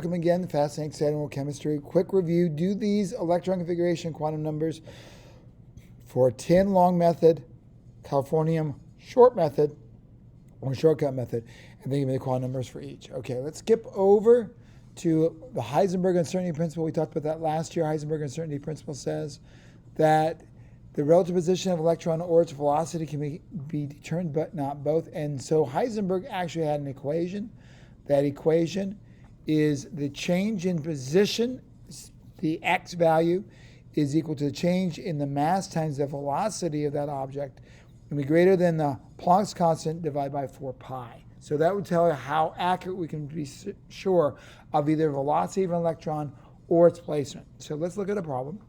Welcome again, fascinating, exciting chemistry. Quick review. Do these electron configuration quantum numbers for tin long method, Californium short method, or shortcut method, and then give me the quantum numbers for each. Okay, let's skip over to the Heisenberg uncertainty principle. We talked about that last year. Heisenberg uncertainty principle says that the relative position of electron or its velocity can be determined, but not both. And so Heisenberg actually had an equation. That equation is the change in position, the x value, is equal to the change in the mass times the velocity of that object, and be greater than the Planck's constant divided by 4 pi. So that would tell you how accurate we can be sure of either velocity of an electron or its placement. So let's look at a problem.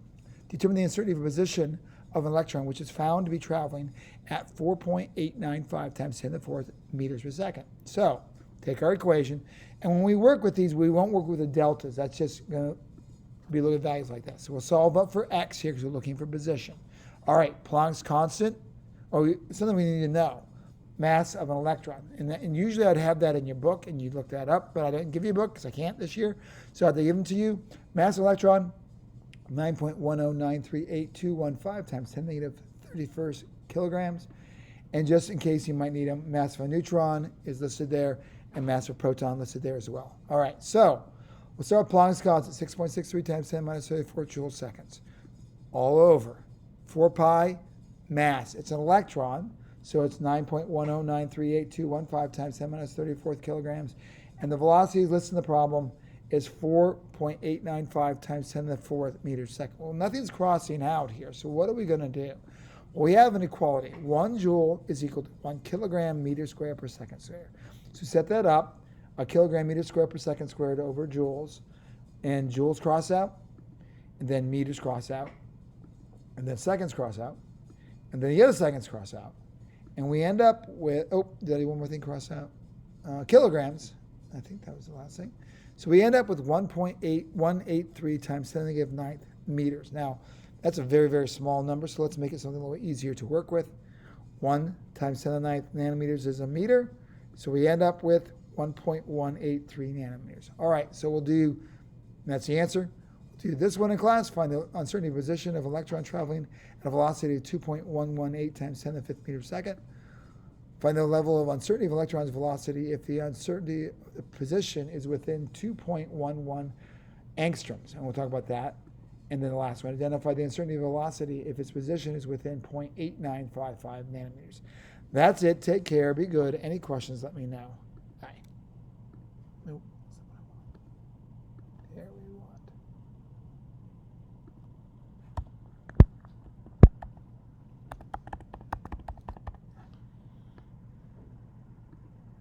Determine the uncertainty of position of an electron, which is found to be traveling at 4.895 times 10 to the 4th meters per second. So take our equation, and when we work with these, we won't work with the deltas. That's just going to be little values like that. So we'll solve up for x here because we're looking for position. All right, Planck's constant, something we need to know, mass of an electron. And usually I'd have that in your book, and you'd look that up, but I didn't give you a book because I can't this year. So I had to give them to you. Mass of electron, 9.10938.215 times 10 to the -31st kilograms. And just in case you might need a mass of a neutron is listed there, and mass of a proton listed there as well. All right, so we'll start with Planck's constant, 6.63 times 10 minus 34 joule seconds. All over. 4 pi mass. It's an electron, so it's 9.10938.215 times 10 minus 34th kilograms. And the velocity listed in the problem is 4.895 times 10 to the 4th meters per second. Well, nothing's crossing out here, so what are we going to do? Well, we have an equality. 1 joule is equal to 1 kilogram meter squared per second squared. So set that up, a kilogram meter squared per second squared over joules, and joules cross out, and then meters cross out, and then seconds cross out, and then the other seconds cross out. And we end up with, did I do one more thing cross out? Kilograms. I think that was the last thing. So we end up with 1.8183 times 10 to the -9th meters. Now, that's a very, very small number, so let's make it something a little easier to work with. 1 times 10 to the 9th nanometers is a meter, so we end up with 1.183 nanometers. All right, so we'll do, that's the answer. We'll do this one in class, find the uncertainty position of an electron traveling at a velocity of 2.118 times 10 to the 5th meter per second. Find the level of uncertainty of electron's velocity if the uncertainty of the position is within 2.11 angstroms, and we'll talk about that. And then the last one, identify the uncertainty of velocity if its position is within 0.8955 nanometers. That's it. Take care. Be good. Any questions, let me know.